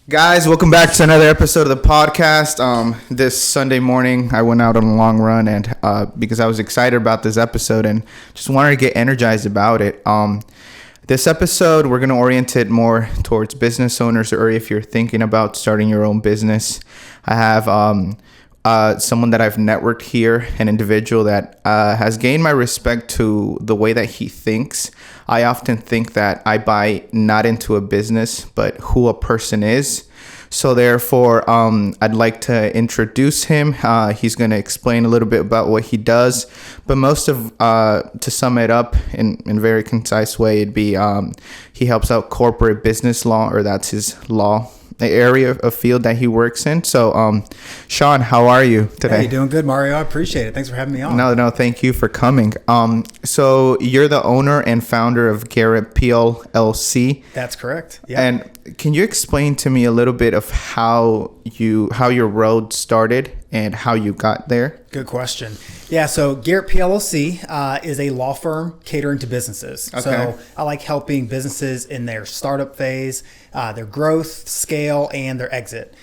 Guys, welcome back to another episode of the podcast. This Sunday morning, I went out on a long run, and because I was excited about this episode and just wanted to get energized about it. This episode, we're going to orient it more towards business owners, or if you're thinking about starting your own business. I have someone that I've networked here, an individual that has gained my respect to the way that he thinks. I often think that I buy not into a business, but who a person is. So therefore, I'd like to introduce him. He's going to explain a little bit about what he does, but to sum it up in a very concise way, it'd be he helps out corporate business law, or that's his law area of field that he works in. So, Shawn, how are you today? Hey, doing good, Mario. I appreciate it. Thanks for having me on. No, thank you for coming. So you're the owner and founder of GARRETT PLLC. That's correct. Yeah. And can you explain to me a little bit of how your road started and how you got there? Good question. Yeah, so GARRETT PLLC is a law firm catering to businesses. Okay. So I like helping businesses in their startup phase, their growth, scale, and their exit.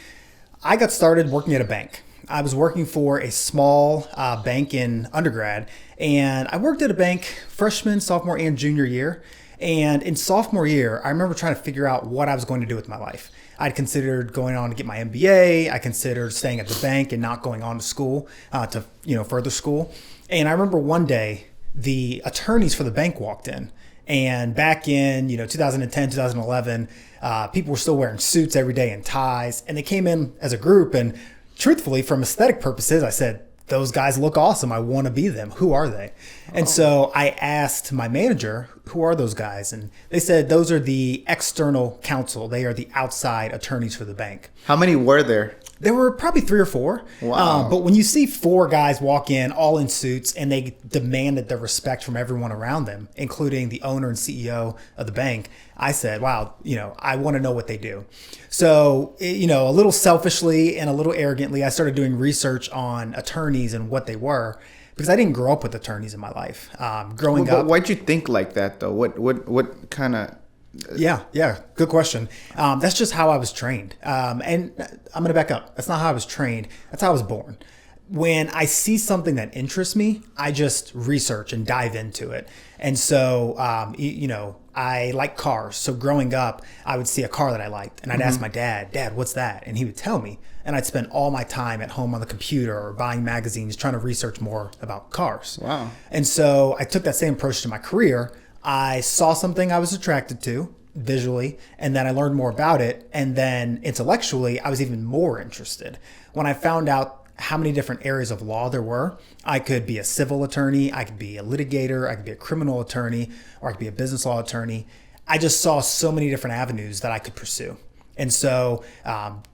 I got started working at a bank. I was working for a small bank in undergrad, and I worked at a bank freshman, sophomore, and junior year. And in sophomore year, I remember trying to figure out what I was going to do with my life. I'd considered going on to get my MBA. I considered staying at the bank and not going on to school, to further school. And I remember one day the attorneys for the bank walked in. And back in 2010, 2011, people were still wearing suits every day and ties. And they came in as a group. And truthfully, from aesthetic purposes, I said, those guys look awesome. I want to be them. Who are they? And so I asked my manager, who are those guys? And they said, those are the external counsel. They are the outside attorneys for the bank. How many were there? There were probably 3 or 4. Wow. But when you see 4 guys walk in all in suits and they demanded the respect from everyone around them, including the owner and CEO of the bank, I said, wow, I want to know what they do. So, a little selfishly and a little arrogantly, I started doing research on attorneys and what they were, because I didn't grow up with attorneys in my life. Growing up. Why'd you think like that though? What kind of... Yeah. Good question. That's just how I was trained. And I'm going to back up. That's not how I was trained. That's how I was born. When I see something that interests me, I just research and dive into it. And so, I like cars. So growing up, I would see a car that I liked and I'd ask my Dad, what's that? And he would tell me. And I'd spend all my time at home on the computer or buying magazines, trying to research more about cars. Wow. And so I took that same approach to my career. I saw something I was attracted to visually, and then I learned more about it. And then intellectually, I was even more interested. When I found out how many different areas of law there were, I could be a civil attorney, I could be a litigator, I could be a criminal attorney, or I could be a business law attorney. I just saw so many different avenues that I could pursue. And so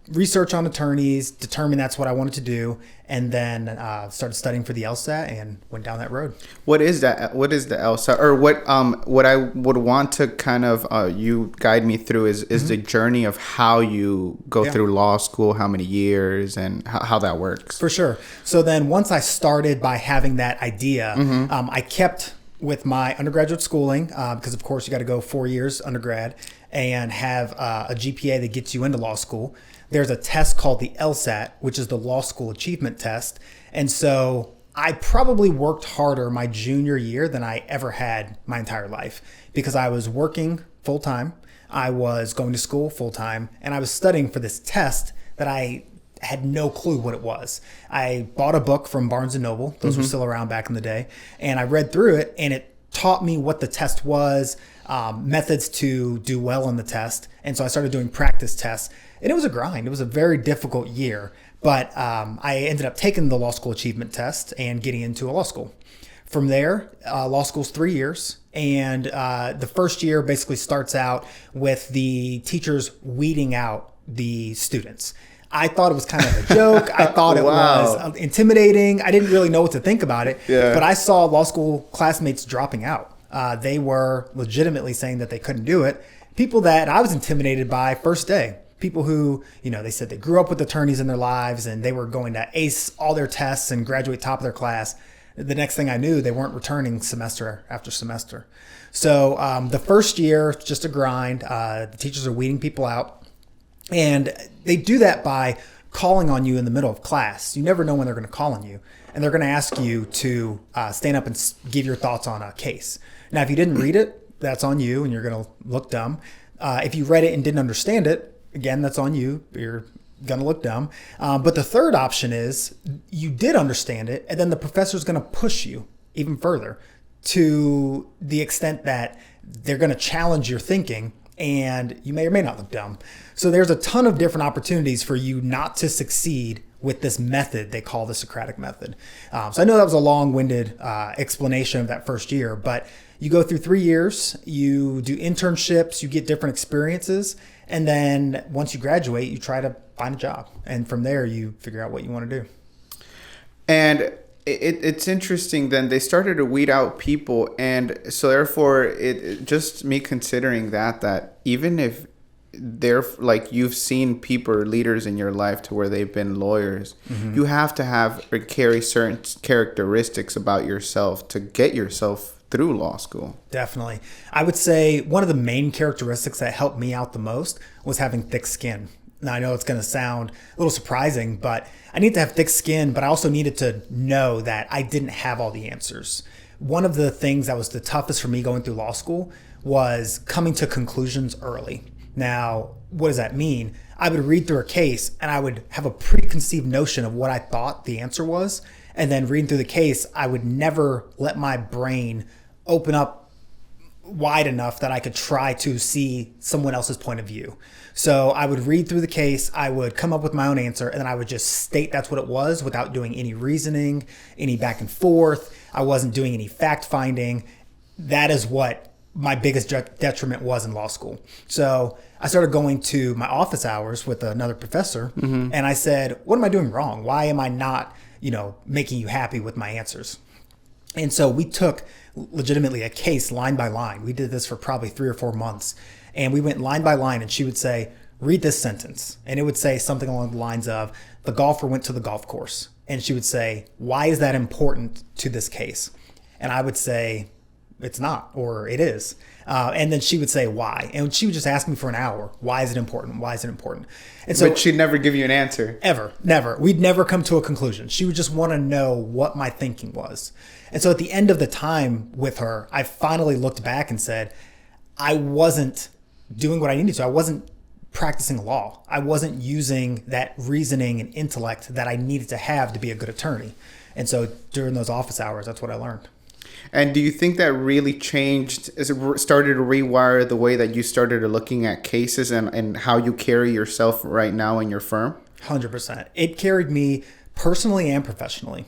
research on attorneys, determined that's what I wanted to do, and then started studying for the LSAT and went down that road. What is that? What is the LSAT? Or what I would want to kind of you guide me through is the journey of how you go through law school, how many years, and how that works. For sure. So then once I started by having that idea, I kept with my undergraduate schooling, because of course you got to go 4 years undergrad and have a GPA that gets you into law school. There's a test called the LSAT, which is the Law School Achievement Test. And so I probably worked harder my junior year than I ever had my entire life, because I was working full time, I was going to school full time, and I was studying for this test that I had no clue what it was. I bought a book from Barnes & Noble. Those were still around back in the day. And I read through it, and it taught me what the test was, methods to do well on the test. And so I started doing practice tests. And it was a grind. It was a very difficult year. But I ended up taking the Law School Achievement Test and getting into a law school. From there, law school's 3 years. And the first year basically starts out with the teachers weeding out the students. I thought it was kind of a joke. I thought it was intimidating. I didn't really know what to think about it. Yeah. But I saw law school classmates dropping out. They were legitimately saying that they couldn't do it. People that I was intimidated by first day. People who, they said they grew up with attorneys in their lives and they were going to ace all their tests and graduate top of their class. The next thing I knew, they weren't returning semester after semester. So the first year, just a grind. The teachers are weeding people out. And they do that by calling on you in the middle of class. You never know when they're going to call on you. And they're going to ask you to stand up and give your thoughts on a case. Now, if you didn't read it, that's on you and you're going to look dumb. If you read it and didn't understand it, again, that's on you. You're going to look dumb. But the third option is you did understand it, and then the professor's going to push you even further to the extent that they're going to challenge your thinking, and you may or may not look dumb. So there's a ton of different opportunities for you not to succeed with this method they call the Socratic method. So I know that was a long-winded explanation of that first year, but you go through 3 years, you do internships, you get different experiences, and then once you graduate, you try to find a job. And from there, you figure out what you want to do. And it's interesting then they started to weed out people, and so therefore it just me considering that even if they're like you've seen people or leaders in your life to where they've been lawyers, you have to have or carry certain characteristics about yourself to get yourself through law school. Definitely. I would say one of the main characteristics that helped me out the most was having thick skin. Now, I know it's going to sound a little surprising, but I need to have thick skin, but I also needed to know that I didn't have all the answers. One of the things that was the toughest for me going through law school was coming to conclusions early. Now, what does that mean? I would read through a case and I would have a preconceived notion of what I thought the answer was. And then reading through the case, I would never let my brain open up wide enough that I could try to see someone else's point of view. So I would read through the case, I would come up with my own answer, and then I would just state that's what it was without doing any reasoning, any back and forth. I wasn't doing any fact finding. That is what my biggest detriment was in law school. So I started going to my office hours with another professor, and I said, what am I doing wrong? Why am I not, making you happy with my answers? And so we took legitimately a case line by line. We did this for probably 3 or 4 months. And we went line by line, and she would say, read this sentence. And it would say something along the lines of, the golfer went to the golf course. And she would say, why is that important to this case? And I would say, it's not, or it is. And then she would say, why? And she would just ask me for an hour. Why is it important? Why is it important? And so, but she'd never give you an answer. Ever. Never. We'd never come to a conclusion. She would just want to know what my thinking was. And so at the end of the time with her, I finally looked back and said, I wasn't doing what I needed to. I wasn't practicing law. I wasn't using that reasoning and intellect that I needed to have to be a good attorney. And so during those office hours, that's what I learned. And do you think that really changed, as it started to rewire the way that you started looking at cases and how you carry yourself right now in your firm? 100%. It carried me personally and professionally.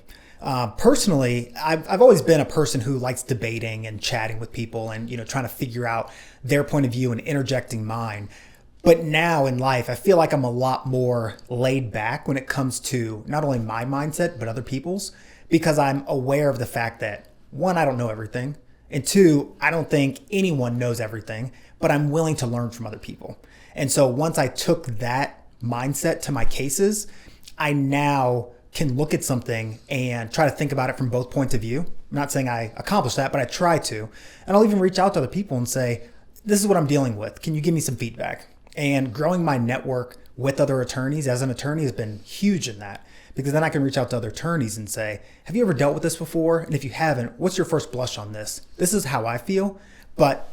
Personally, I've always been a person who likes debating and chatting with people and, trying to figure out their point of view and interjecting mine. But now in life, I feel like I'm a lot more laid back when it comes to not only my mindset, but other people's, because I'm aware of the fact that, one, I don't know everything. And two, I don't think anyone knows everything, but I'm willing to learn from other people. And so once I took that mindset to my cases, I now can look at something and try to think about it from both points of view. I'm not saying I accomplished that, but I try to. And I'll even reach out to other people and say, this is what I'm dealing with. Can you give me some feedback? And growing my network with other attorneys as an attorney has been huge in that, because then I can reach out to other attorneys and say, have you ever dealt with this before? And if you haven't, what's your first blush on this? This is how I feel, but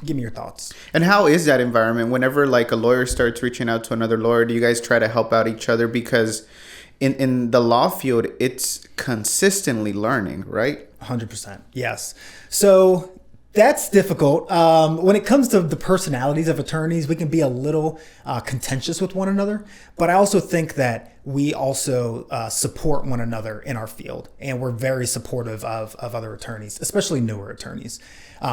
give me your thoughts. And how is that environment? Whenever like a lawyer starts reaching out to another lawyer, do you guys try to help out each other? Because in the law field, it's consistently learning, right? 100%. Yes. So that's difficult. When it comes to the personalities of attorneys, we can be a little contentious with one another. But I also think that we also support one another in our field. And we're very supportive of other attorneys, especially newer attorneys.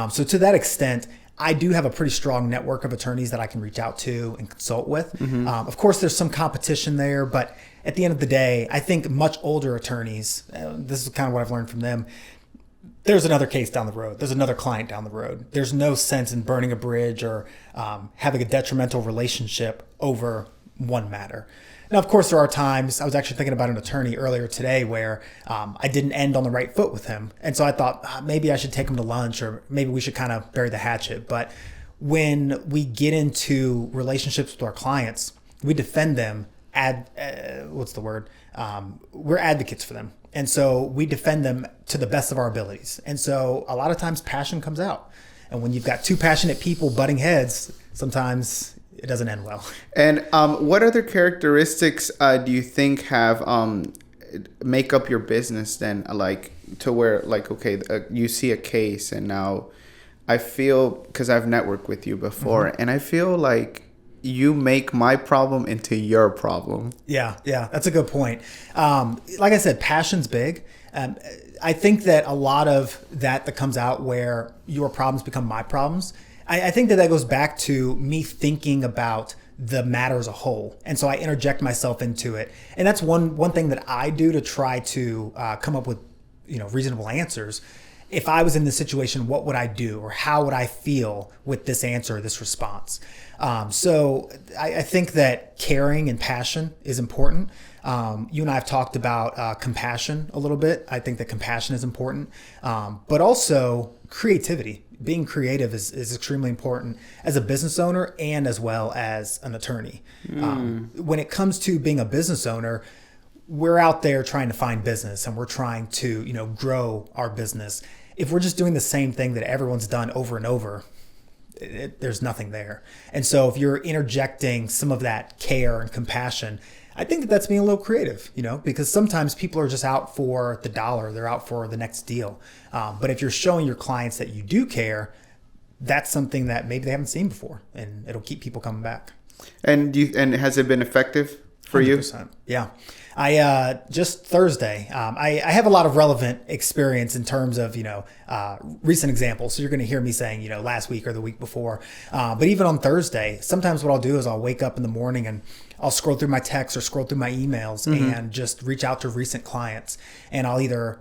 So to that extent, I do have a pretty strong network of attorneys that I can reach out to and consult with. Of course, there's some competition there, but at the end of the day, I think much older attorneys, this is kind of what I've learned from them, there's another case down the road. There's another client down the road. There's no sense in burning a bridge or having a detrimental relationship over one matter. Now, of course, there are times, I was actually thinking about an attorney earlier today where I didn't end on the right foot with him. And so I thought maybe I should take him to lunch, or maybe we should kind of bury the hatchet. But when we get into relationships with our clients, we defend them. We're advocates for them. And so we defend them to the best of our abilities. And so a lot of times passion comes out. And when you've got two passionate people butting heads, sometimes it doesn't end well. And what other characteristics do you think have make up your business then, like to where like, okay, you see a case and now I feel, because I've networked with you before, and I feel like you make my problem into your problem. Yeah, that's a good point. Like I said, passion's big. I think that a lot of that comes out where your problems become my problems. I think that goes back to me thinking about the matter as a whole. And so I interject myself into it. And that's one thing that I do to try to come up with, reasonable answers. If I was in this situation, what would I do? Or how would I feel with this answer, or this response? So I think that caring and passion is important. You and I have talked about compassion a little bit. I think that compassion is important, but also creativity. Being creative is extremely important as a business owner and as well as an attorney. When it comes to being a business owner, we're out there trying to find business and we're trying to, grow our business. If we're just doing the same thing that everyone's done over and over, there's nothing there. And so if you're interjecting some of that care and compassion, I think that that's being a little creative, because sometimes people are just out for the dollar. They're out for the next deal. But if you're showing your clients that you do care, that's something that maybe they haven't seen before, and it'll keep people coming back. And has it been effective for 100%. you? Yeah. I just Thursday, I have a lot of relevant experience in terms of, recent examples. So you're going to hear me saying, last week or the week before. But even on Thursday, sometimes what I'll do is I'll wake up in the morning and I'll scroll through my texts or scroll through my emails and just reach out to recent clients. And I'll either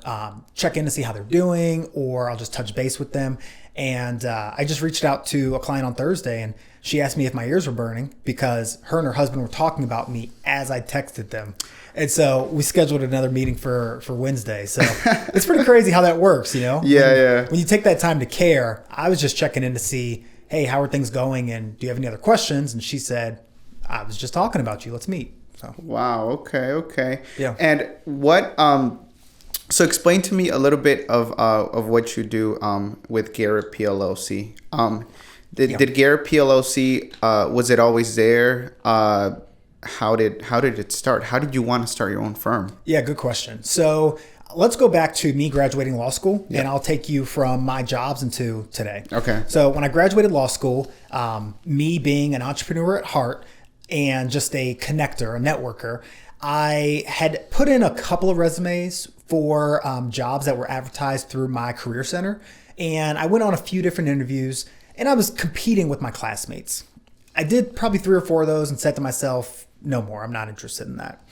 check in to see how they're doing, or I'll just touch base with them. And I just reached out to a client on Thursday, and she asked me if my ears were burning because her and her husband were talking about me as I texted them. And so we scheduled another meeting for Wednesday. So it's pretty crazy how that works, Yeah. When you take that time to care, I was just checking in to see, hey, how are things going? And do you have any other questions? And she said, I was just talking about you. Let's meet. So. Wow. Okay. Yeah. And what, so explain to me a little bit of what you do with GARRETT PLLC. Did GARRETT PLLC, was it always there? How did it start? How did you want to start your own firm? Yeah, good question. So let's go back to me graduating law school, and I'll take you from my jobs into today. Okay. So when I graduated law school, me being an entrepreneur at heart and just a connector, a networker, I had put in a couple of resumes for jobs that were advertised through my career center. And I went on a few different interviews, and I was competing with my classmates. I did probably 3 or 4 of those and said to myself, no more, I'm not interested in that.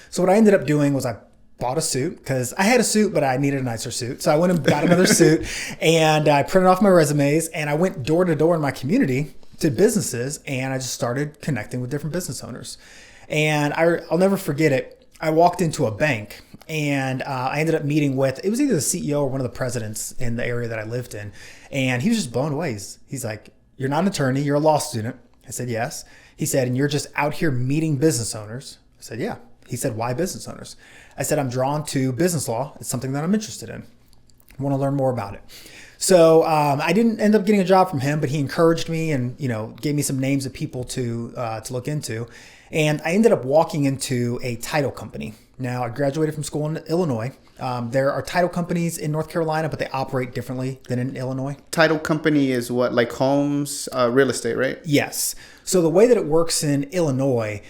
So what I ended up doing was I bought a suit, because I had a suit, but I needed a nicer suit. So I went and got another suit, and I printed off my resumes, and I went door to door in my community to businesses, and I just started connecting with different business owners. And I'll never forget it. I walked into a bank, and I ended up meeting with, it was either the CEO or one of the presidents in the area that I lived in. And he was just blown away. He's like, you're not an attorney, you're a law student. I said, yes. He said, and you're just out here meeting business owners. I said, yeah. He said, why business owners? I said, I'm drawn to business law. It's something that I'm interested in. I want to learn more about it. So I didn't end up getting a job from him, but he encouraged me and, gave me some names of people to look into. And I ended up walking into a title company. Now, I graduated from school in Illinois. There are title companies in North Carolina, but they operate differently than in Illinois. Title company is what, like homes, real estate, right? Yes. So the way that it works in Illinois,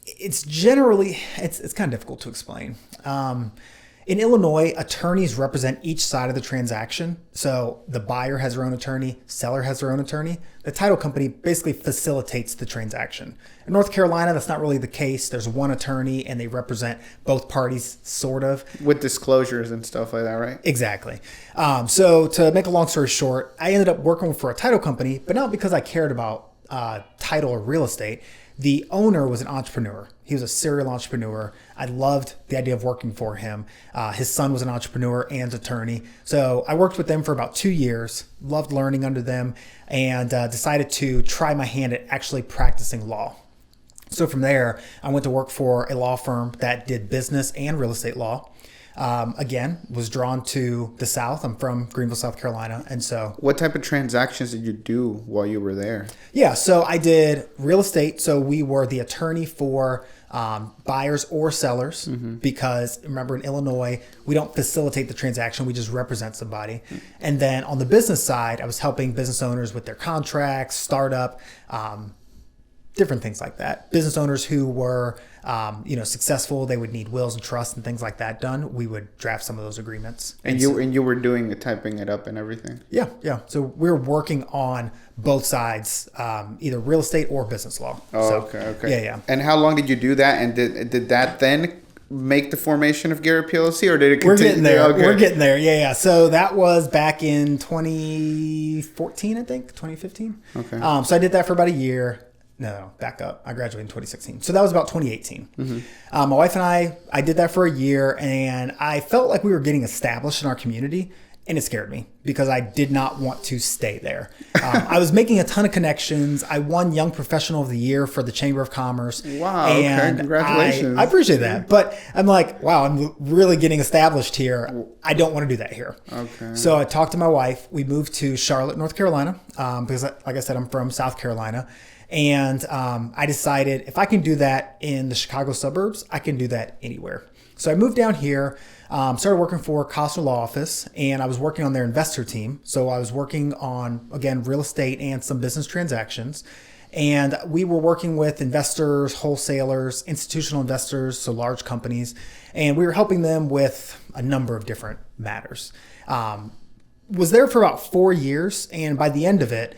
it's generally, it's kind of difficult to explain. In Illinois, attorneys represent each side of the transaction. So the buyer has their own attorney, seller has their own attorney. The title company basically facilitates the transaction. In North Carolina, that's not really the case. There's one attorney and they represent both parties, sort of. With disclosures and stuff like that, right? Exactly. So to make a long story short, I ended up working for a title company, but not because I cared about title or real estate. The owner was an entrepreneur. He was a serial entrepreneur. I loved the idea of working for him. His son was an entrepreneur and attorney. So I worked with them for about 2 years, loved learning under them, and decided to try my hand at actually practicing law. So from there, I went to work for a law firm that did business and real estate law. Again, was drawn to the South. I'm from Greenville, South Carolina. And so... What type of transactions did you do while you were there? Yeah, so I did real estate. So we were the attorney for buyers or sellers because, remember, in Illinois, we don't facilitate the transaction. We just represent somebody. And then on the business side, I was helping business owners with their contracts, startup, different things like that. Business owners who were, successful, they would need wills and trusts and things like that done. We would draft some of those agreements. And you were doing the typing it up and everything. Yeah. So we're working on both sides, either real estate or business law. Oh, so, okay. Yeah. And how long did you do that? And did that then make the formation of Garrett PLC, or did it continue? We're getting there. Okay. We're getting there. Yeah. So that was back in 2014, I think, 2015. Okay. So I did that for about a year. No, back up. I graduated in 2016. So that was about 2018. My wife and I did that for a year, and I felt like we were getting established in our community, and it scared me because I did not want to stay there. I was making a ton of connections. I won Young Professional of the Year for the Chamber of Commerce. Wow. Okay. Congratulations. I appreciate that. But I'm like, wow, I'm really getting established here. I don't want to do that here. Okay. So I talked to my wife. We moved to Charlotte, North Carolina, because like I said, I'm from South Carolina. And I decided if I can do that in the Chicago suburbs, I can do that anywhere. So I moved down here, started working for Casa Law Office, and I was working on their investor team. So I was working on, again, real estate and some business transactions. And we were working with investors, wholesalers, institutional investors, so large companies, and we were helping them with a number of different matters. Was there for about 4 years, and by the end of it,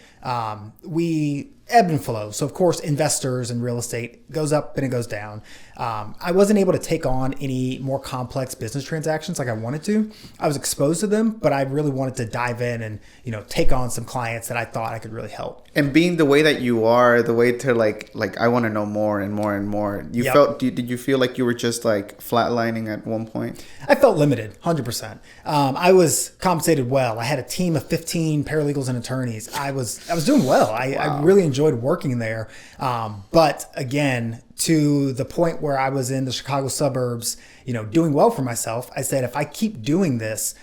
we ebb and flow. So of course, investors and real estate goes up and it goes down. I wasn't able to take on any more complex business transactions like I wanted to. I was exposed to them, but I really wanted to dive in and, take on some clients that I thought I could really help. And being the way that you are, the way to like I want to know more and more and more. You felt? Did you feel like you were just like flatlining at one point? I felt limited, 100%. I was compensated well. I had a team of 15 paralegals and attorneys. I was doing well. I really enjoyed working there. But again, to the point where I was in the Chicago suburbs, doing well for myself, I said, if I keep doing this,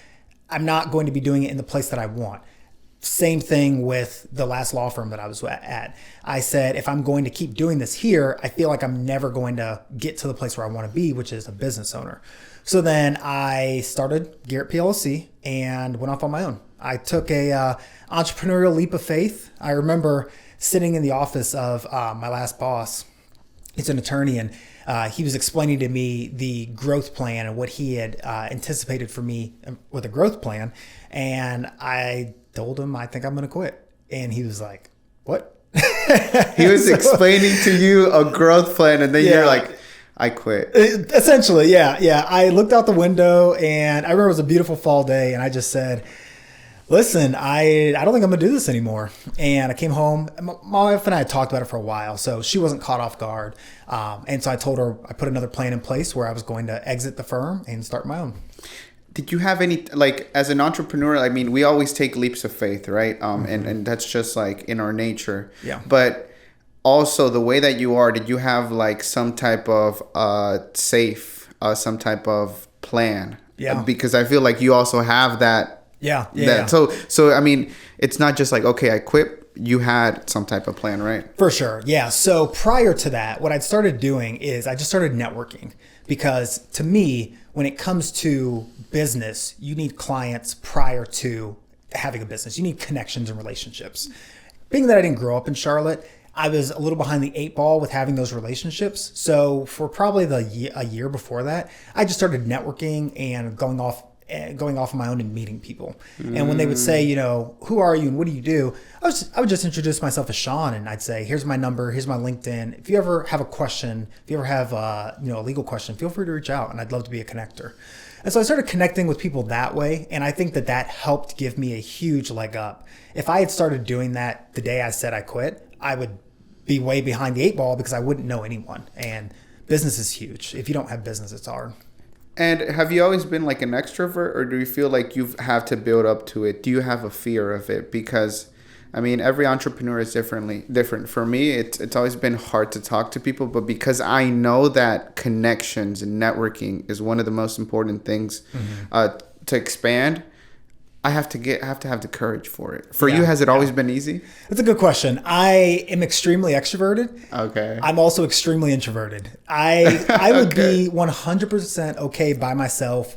I'm not going to be doing it in the place that I want. Same thing with the last law firm that I was at. I said, if I'm going to keep doing this here, I feel like I'm never going to get to the place where I want to be, which is a business owner. So then I started Garrett PLC and went off on my own. I took a entrepreneurial leap of faith. I remember sitting in the office of my last boss. He's an attorney, and he was explaining to me the growth plan and what he had anticipated for me with a growth plan. And I told him, I think I'm going to quit. And he was like, what? He was explaining to you a growth plan, and then you're like, I quit. Essentially, yeah. I looked out the window, and I remember it was a beautiful fall day, and I just said, listen, I don't think I'm going to do this anymore. And I came home. My wife and I had talked about it for a while, so she wasn't caught off guard. And so I told her I put another plan in place where I was going to exit the firm and start my own. Did you have any, like, as an entrepreneur, I mean, we always take leaps of faith, right? And that's just like in our nature. Yeah. But also the way that you are, did you have like some type of some type of plan? Yeah. Because I feel like you also have that. Yeah. So I mean, it's not just like, okay, I quit. You had some type of plan, right? For sure. Yeah. So prior to that, what I'd started doing is I just started networking, because to me, when it comes to business, you need clients prior to having a business. You need connections and relationships. Being that I didn't grow up in Charlotte, I was a little behind the 8 ball with having those relationships. So for probably a year before that, I just started networking and going off on my own and meeting people. And when they would say, who are you and what do you do? I would just introduce myself as Shawn, and I'd say, here's my number, here's my LinkedIn. If you ever have a question, if you ever have a legal question, feel free to reach out, and I'd love to be a connector. And so I started connecting with people that way, and I think that helped give me a huge leg up. If I had started doing that the day I said I quit, I would be way behind the 8 ball because I wouldn't know anyone. And business is huge. If you don't have business, it's hard. And have you always been like an extrovert, or do you feel like you have to build up to it? Do you have a fear of it? Because I mean, every entrepreneur is different. For me, it's always been hard to talk to people, but because I know that connections and networking is one of the most important things to expand, I have to have the courage for it. For you, has it always been easy? That's a good question. I am extremely extroverted. Okay. I'm also extremely introverted. I would be 100% okay by myself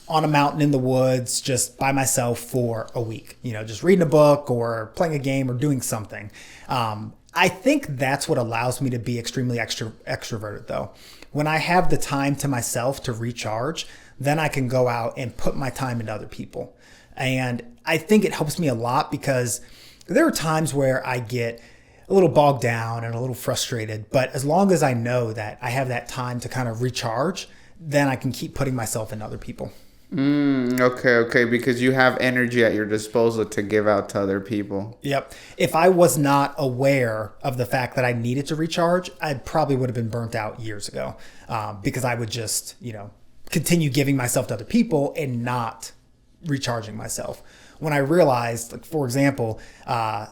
on a mountain in the woods, just by myself for a week, just reading a book or playing a game or doing something. I think that's what allows me to be extremely extroverted though. When I have the time to myself to recharge, then I can go out and put my time into other people. And I think it helps me a lot because there are times where I get a little bogged down and a little frustrated, but as long as I know that I have that time to kind of recharge, then I can keep putting myself in other people. Okay. Because you have energy at your disposal to give out to other people. Yep. If I was not aware of the fact that I needed to recharge, I probably would have been burnt out years ago because I would just, continue giving myself to other people and not recharging myself. When I realized, like, for example,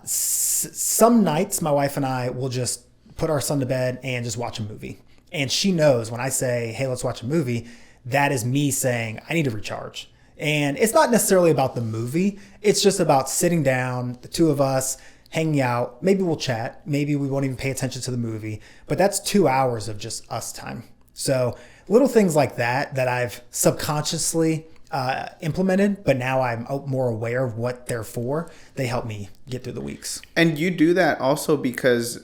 some nights my wife and I will just put our son to bed and just watch a movie. And she knows when I say, hey, let's watch a movie, that is me saying I need to recharge. And it's not necessarily about the movie. It's just about sitting down, the two of us hanging out. Maybe we'll chat. Maybe we won't even pay attention to the movie. But that's 2 hours of just us time. So little things like that I've subconsciously implemented, but now I'm more aware of what they're for. They help me get through the weeks. And you do that also because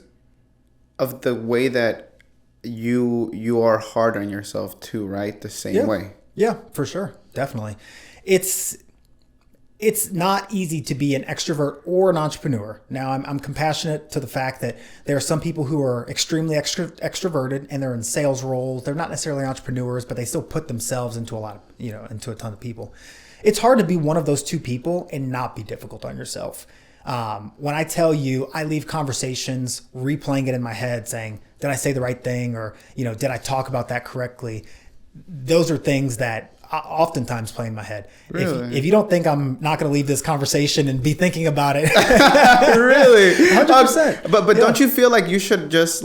of the way that you are hard on yourself too, right? The same way. Yeah, for sure. Definitely. It's not easy to be an extrovert or an entrepreneur. Now, I'm compassionate to the fact that there are some people who are extremely extroverted and they're in sales roles. They're not necessarily entrepreneurs, but they still put themselves into into a ton of people. It's hard to be one of those two people and not be difficult on yourself. When I tell you, I leave conversations replaying it in my head saying, did I say the right thing? Or, did I talk about that correctly? Those are things that oftentimes play in my head. Really? If you don't think I'm not going to leave this conversation and be thinking about it. Really? 100%. But don't you feel like you should just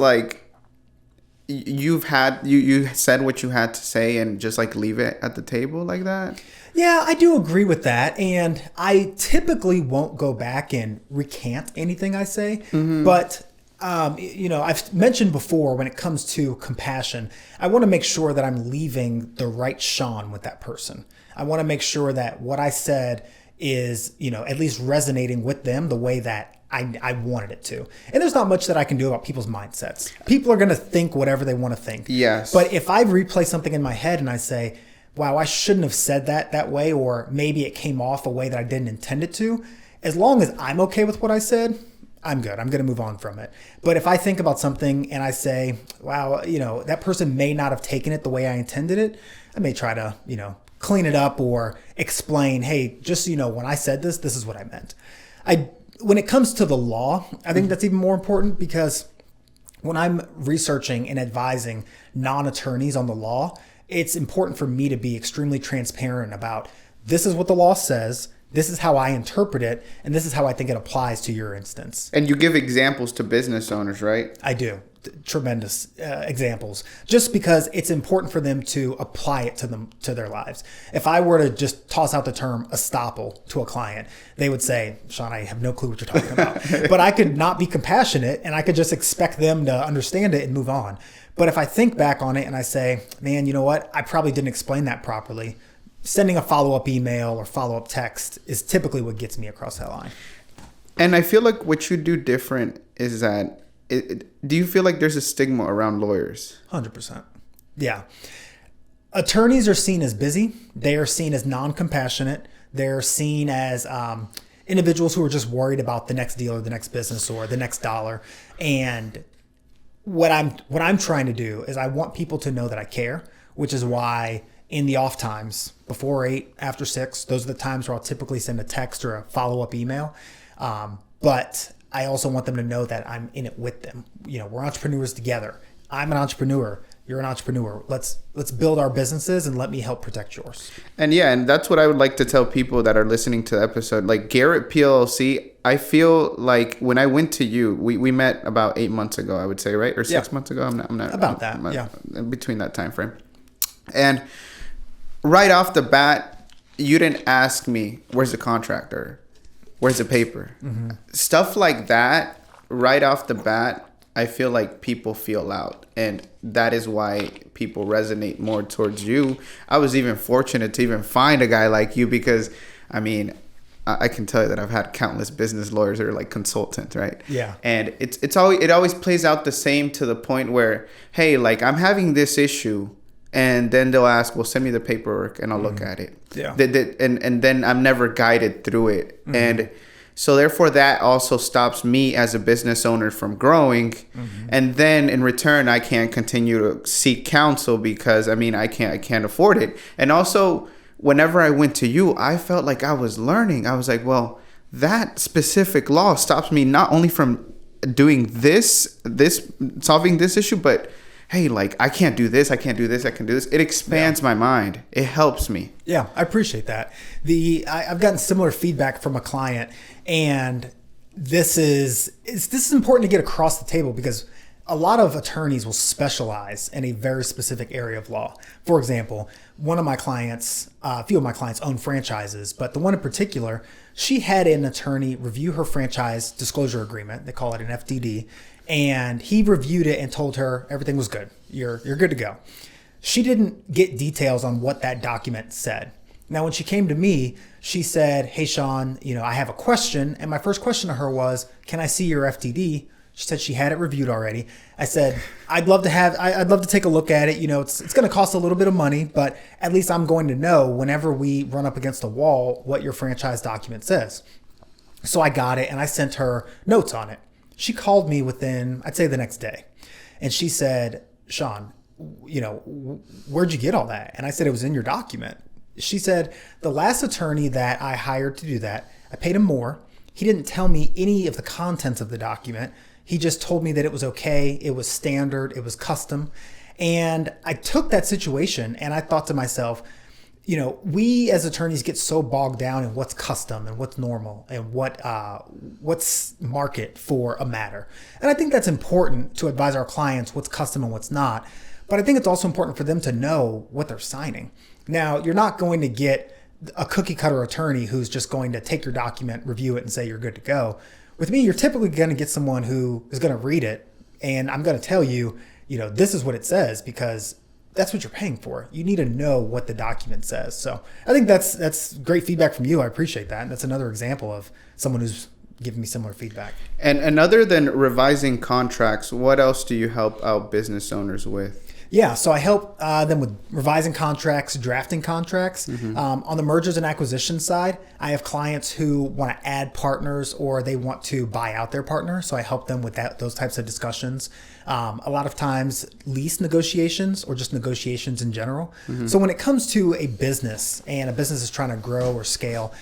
you said what you had to say and just leave it at the table like that? Yeah, I do agree with that. And I typically won't go back and recant anything I say. Mm-hmm. But, I've mentioned before when it comes to compassion, I want to make sure that I'm leaving the right Shawn with that person. I want to make sure that what I said is, at least resonating with them the way that I wanted it to. And there's not much that I can do about people's mindsets. People are going to think whatever they want to think. Yes. But if I replay something in my head and I say, wow, I shouldn't have said that way, or maybe it came off a way that I didn't intend it to, as long as I'm okay with what I said, I'm good. I'm going to move on from it. But if I think about something and I say, wow, that person may not have taken it the way I intended it, I may try to, clean it up or explain, hey, just so you know, when I said this is what I meant. When it comes to the law, I think that's even more important because when I'm researching and advising non-attorneys on the law, it's important for me to be extremely transparent about this is what the law says, this is how I interpret it, and this is how I think it applies to your instance. And you give examples to business owners, right? I do. Tremendous examples, just because it's important for them to apply it to their lives. If I were to just toss out the term estoppel to a client, they would say, Shawn, I have no clue what you're talking about. But I could not be compassionate and I could just expect them to understand it and move on. But if I think back on it and I say, man, you know what? I probably didn't explain that properly. Sending a follow-up email or follow-up text is typically what gets me across that line. And I feel like what you do different is that do you feel like there's a stigma around lawyers? 100%. Yeah. Attorneys are seen as busy. They are seen as non-compassionate. They're seen as individuals who are just worried about the next deal or the next business or the next dollar. And what I'm trying to do is I want people to know that I care, which is why in the off times, before 8, after 6, those are the times where I'll typically send a text or a follow-up email. But I also want them to know that I'm in it with them. We're entrepreneurs together. I'm an entrepreneur. You're an entrepreneur. Let's build our businesses and let me help protect yours. And that's what I would like to tell people that are listening to the episode. Like Garrett PLLC, I feel like when I went to you, we met about 8 months ago, I would say, right? Or 6 months ago. I'm not about that. Between that time frame. And right off the bat, you didn't ask me, where's the contractor? Where's the paper? Mm-hmm. Stuff like that, right off the bat, I feel like people feel out. And that is why people resonate more towards you. I was even fortunate to even find a guy like you because, I mean, I can tell you that I've had countless business lawyers that are like consultants, right? Yeah. And it always plays out the same to the point where, hey, like I'm having this issue, and then they'll ask, well, send me the paperwork and I'll look at it. Yeah. And then I'm never guided through it. Mm-hmm. And so therefore that also stops me as a business owner from growing. Mm-hmm. And then in return, I can't continue to seek counsel because I can't afford it. And also, whenever I went to you, I felt like I was learning. I was like, well, that specific law stops me not only from doing solving this issue, but hey, like I can't do this, I can't do this, I can do this. It expands my mind. It helps me. Yeah, I appreciate that. I've gotten similar feedback from a client, and this is important to get across the table because a lot of attorneys will specialize in a very specific area of law. For example, a few of my clients own franchises, but the one in particular, she had an attorney review her franchise disclosure agreement. They call it an FDD. And he reviewed it and told her everything was good. You're good to go. She didn't get details on what that document said. Now, when she came to me, she said, hey, Shawn, I have a question. And my first question to her was, can I see your FDD? She said she had it reviewed already. I said, I'd love to take a look at it. It's going to cost a little bit of money, but at least I'm going to know whenever we run up against a wall what your franchise document says. So I got it and I sent her notes on it. She called me within, I'd say the next day. And she said, Shawn, where'd you get all that? And I said, it was in your document. She said, the last attorney that I hired to do that, I paid him more. He didn't tell me any of the contents of the document. He just told me that it was okay. It was standard. It was custom. And I took that situation and I thought to myself, we as attorneys get so bogged down in what's custom and what's normal and what's market for a matter. And I think that's important to advise our clients what's custom and what's not. But I think it's also important for them to know what they're signing. Now, you're not going to get a cookie cutter attorney who's just going to take your document, review it, and say you're good to go. With me, you're typically going to get someone who is going to read it. And I'm going to tell you, this is what it says because that's what you're paying for. You need to know what the document says. So I think that's great feedback from you. I appreciate that. And that's another example of someone who's giving me similar feedback. And other than revising contracts, what else do you help out business owners with? Yeah, so I help them with revising contracts, drafting contracts. Mm-hmm. On the mergers and acquisitions side, I have clients who want to add partners or they want to buy out their partner. So I help them with those types of discussions. A lot of times lease negotiations or just negotiations in general. Mm-hmm. So when it comes to a business and a business is trying to grow or scale,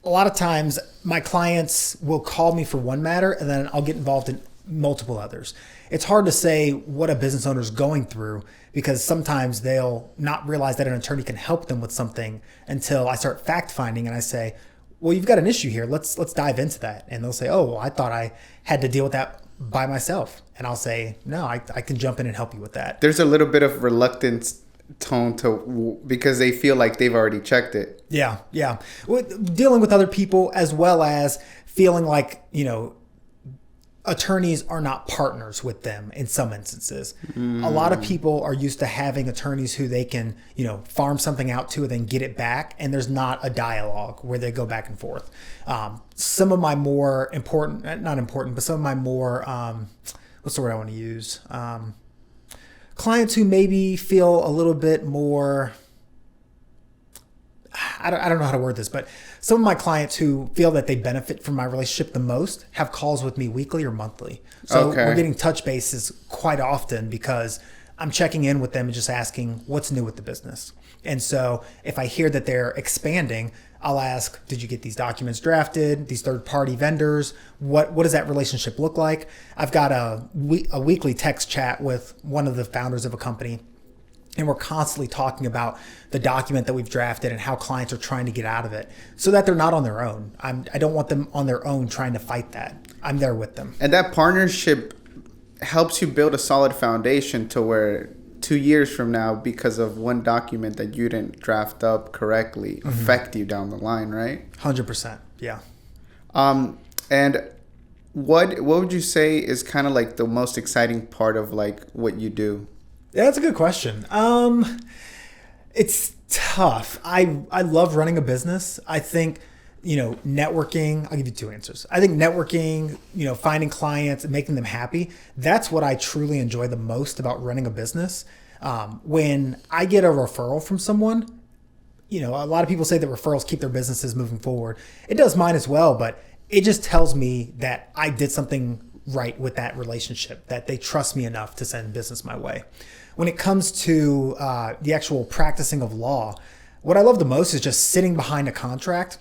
a lot of times my clients will call me for one matter and then I'll get involved in multiple others. It's hard to say what a business owner is going through because sometimes they'll not realize that an attorney can help them with something until I start fact finding and I say, well, you've got an issue here. Let's dive into that. And they'll say, oh, well, I thought I had to deal with that by myself. And I'll say, no, I can jump in and help you with that. There's a little bit of reluctance tone because they feel like they've already checked it. Yeah. Dealing with other people as well as feeling like, attorneys are not partners with them in some instances. A lot of people are used to having attorneys who they can, farm something out to and then get it back. And there's not a dialogue where they go back and forth. Some of my more some of my more, what's the word I want to use? Clients who maybe feel a little bit more, I don't know how to word this, but some of my clients who feel that they benefit from my relationship the most have calls with me weekly or monthly. So We're getting touch bases quite often because I'm checking in with them and just asking what's new with the business. And so if I hear that they're expanding, I'll ask, did you get these documents drafted, these third-party vendors? What does that relationship look like? I've got a weekly text chat with one of the founders of a company. And we're constantly talking about the document that we've drafted and how clients are trying to get out of it so that they're not on their own. I don't want them on their own trying to fight that. I'm there with them. And that partnership helps you build a solid foundation to where 2 years from now, because of one document that you didn't draft up correctly, affect you down the line, right? 100%. Yeah. And what would you say is kind of like the most exciting part of like what you do? Yeah, that's a good question. It's tough. I love running a business. I think, networking, I'll give you two answers. I think networking, finding clients and making them happy, that's what I truly enjoy the most about running a business. When I get a referral from someone, a lot of people say that referrals keep their businesses moving forward. It does mine as well, but it just tells me that I did something right with that relationship, that they trust me enough to send business my way. When it comes to the actual practicing of law, what I love the most is just sitting behind a contract.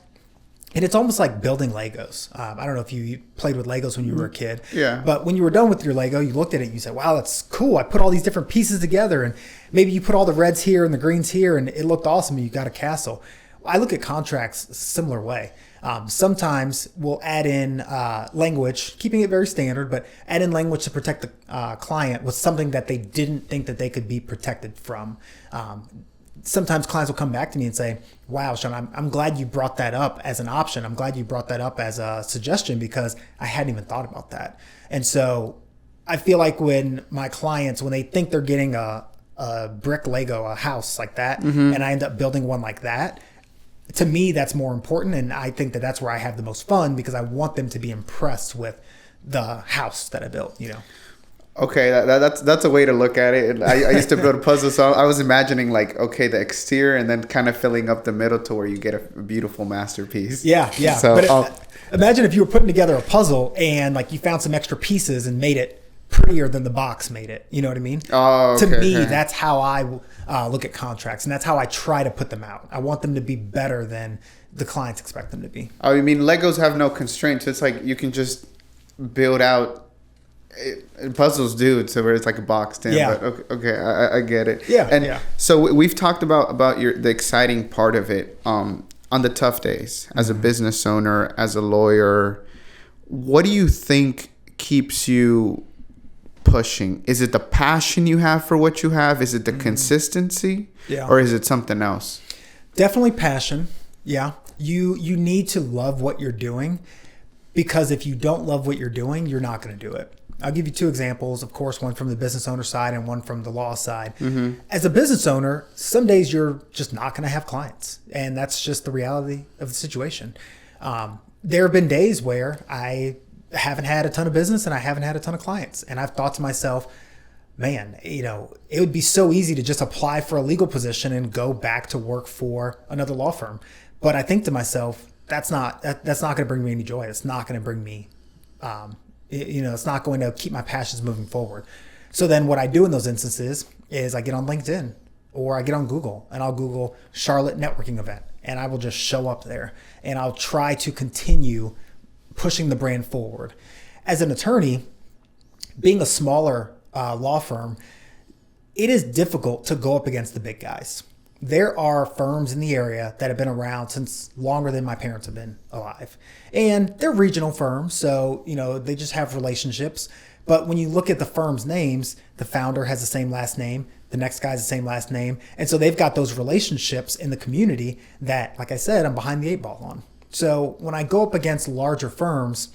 And it's almost like building Legos. I don't know if you played with Legos when you were a kid. Yeah. But when you were done with your Lego, you looked at it and you said, wow, that's cool. I put all these different pieces together. And maybe you put all the reds here and the greens here and it looked awesome and you got a castle. I look at contracts a similar way. Sometimes we'll add in language, keeping it very standard, but add in language to protect the client with something that they didn't think that they could be protected from. Sometimes clients will come back to me and say, wow, Shawn, I'm glad you brought that up as an option. I'm glad you brought that up as a suggestion because I hadn't even thought about that. And so I feel like when my clients, when they think they're getting a brick Lego, a house like that, and I end up building one like that, to me, that's more important. And I think that that's where I have the most fun because I want them to be impressed with the house that I built, Okay, that's a way to look at it. I used to build puzzles, so I was imagining like, okay, the exterior and then kind of filling up the middle to where you get a beautiful masterpiece. Yeah. So, but imagine if you were putting together a puzzle and like you found some extra pieces and made it prettier than the box made it. You know what I mean? Oh, okay, to me, that's how I look at contracts, and that's how I try to put them out. I want them to be better than the clients expect them to be. Oh, I mean, Legos have no constraints. It's like you can just build out. Puzzles do so where it's like a boxed in. Yeah. But okay, I get it. Yeah. And yeah. so we've talked about the exciting part of it. On the tough days, as a business owner, as a lawyer, what do you think keeps you pushing? Is it the passion you have for what you have? Is it the consistency? Yeah. Or is it something else? Definitely passion. Yeah. You need to love what you're doing, because if you don't love what you're doing, you're not going to do it. I'll give you two examples, of course, one from the business owner side and one from the law side. As a business owner, some days you're just not going to have clients, and that's just the reality of the situation. There have been days where I haven't had a ton of business and I haven't had a ton of clients, and I've thought to myself, man, it would be so easy to just apply for a legal position and go back to work for another law firm. But I think to myself, that's not going to bring me any joy. It's not going to bring me, it's not going to keep my passions moving forward. So then what I do in those instances is I get on LinkedIn or I get on Google and I'll Google Charlotte networking event, and I will just show up there and I'll try to continue pushing the brand forward. As an attorney, being a smaller law firm, it is difficult to go up against the big guys. There are firms in the area that have been around since longer than my parents have been alive. And they're regional firms, so, they just have relationships. But when you look at the firm's names, the founder has the same last name, the next guy has the same last name. And so they've got those relationships in the community that, like I said, I'm behind the eight ball on. So when I go up against larger firms,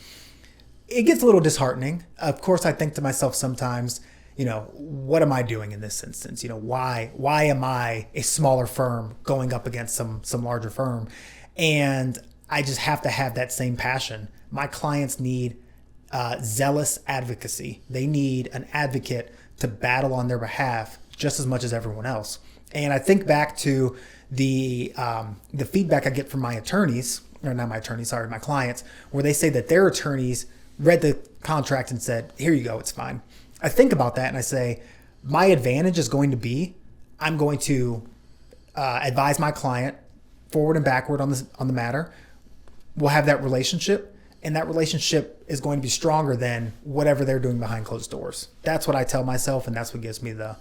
it gets a little disheartening. Of course, I think to myself sometimes, what am I doing in this instance? Why am I a smaller firm going up against some larger firm? And I just have to have that same passion. My clients need zealous advocacy. They need an advocate to battle on their behalf just as much as everyone else. And I think back to the feedback I get from my attorneys, or not my attorneys, sorry, my clients, where they say that their attorneys read the contract and said, here you go, it's fine. I think about that and I say, my advantage is going to be, I'm going to advise my client forward and backward on the matter. We'll have that relationship, and that relationship is going to be stronger than whatever they're doing behind closed doors. That's what I tell myself, and that's what gives me the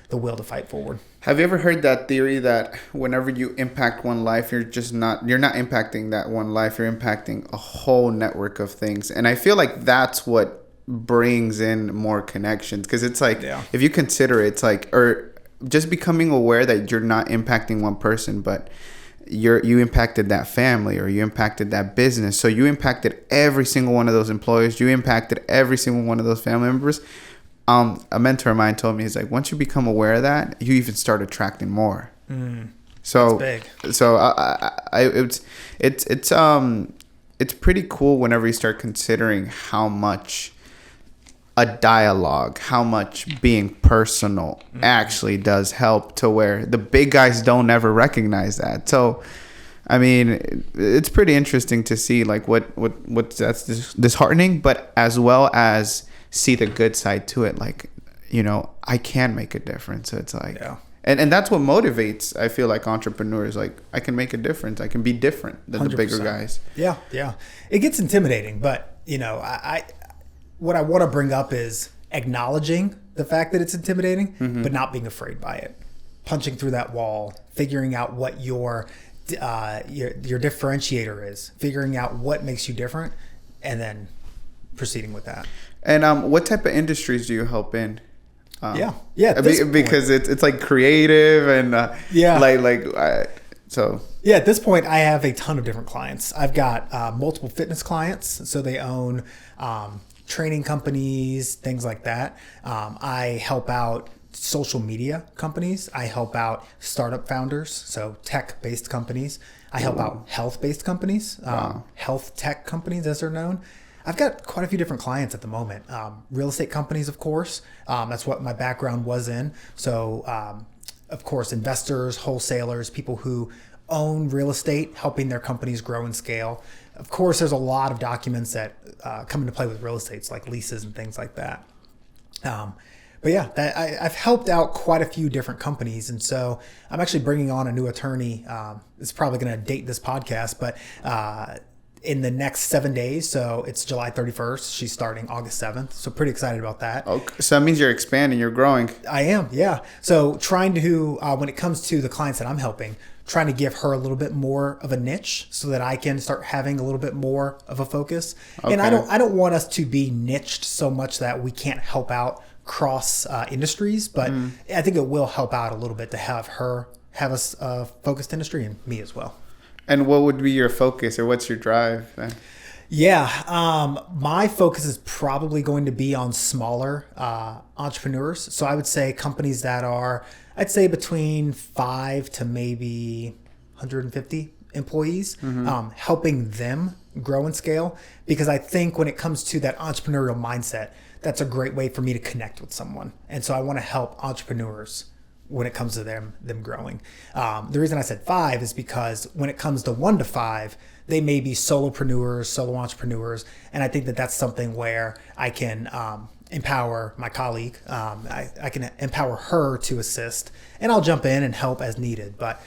the will to fight forward. Have you ever heard that theory that whenever you impact one life, you're not impacting that one life, you're impacting a whole network of things? And I feel like that's what brings in more connections, because it's like, if you consider it, it's like, or just becoming aware that you're not impacting one person, but you impacted that family, or you impacted that business. So you impacted every single one of those employees. You impacted every single one of those family members. A mentor of mine told me, he's like, once you become aware of that, you even start attracting more. So that's big. So it's pretty cool whenever you start considering how much a dialogue, how much being personal actually does help, to where the big guys don't ever recognize that. So I mean, it's pretty interesting to see like what that's disheartening, but as well as see the good side to it. Like, you know, I can make a difference. So it's like, and that's what motivates, I feel like, entrepreneurs. Like, I can make a difference. I can be different than 100%. The bigger guys. Yeah. It gets intimidating, but you know, what I want to bring up is acknowledging the fact that it's intimidating, but not being afraid by it. Punching through that wall, figuring out what your differentiator is, figuring out what makes you different, and then proceeding with that. And what type of industries do you help in? Because it's like creative and so. Yeah, at this point, I have a ton of different clients. I've got multiple fitness clients, so they own training companies, things like that. I help out social media companies. I help out startup founders, so tech-based companies. I help out health-based companies, health tech companies as they're known. I've got quite a few different clients at the moment. Real estate companies, of course. That's what my background was in. So, of course, investors, wholesalers, people who own real estate, helping their companies grow and scale. Of course, there's a lot of documents that come into play with real estate, like leases and things like that. But yeah, I've helped out quite a few different companies. And so I'm actually bringing on a new attorney. It's probably going to date this podcast, but in the next 7 days. So it's July 31st. She's starting August 7th. So pretty excited about that. Okay. So that means you're expanding, you're growing. I am, yeah. So trying to, when it comes to the clients that I'm helping, trying to give her a little bit more of a niche so that I can start having a little bit more of a focus. Okay. And I don't want us to be niched so much that we can't help out cross industries, but I think it will help out a little bit to have her have a focused industry, and me as well. And what would be your focus, or what's your drive then? Yeah, my focus is probably going to be on smaller entrepreneurs. So I would say companies that are, I'd say between 5 to maybe 150 employees, helping them grow and scale. Because I think when it comes to that entrepreneurial mindset, that's a great way for me to connect with someone. And so I want to help entrepreneurs when it comes to them growing. The reason I said 5 is because when it comes to 1 to 5, they may be solopreneurs, solo entrepreneurs. And I think that that's something where I can empower my colleague. I can empower her to assist, and I'll jump in and help as needed. But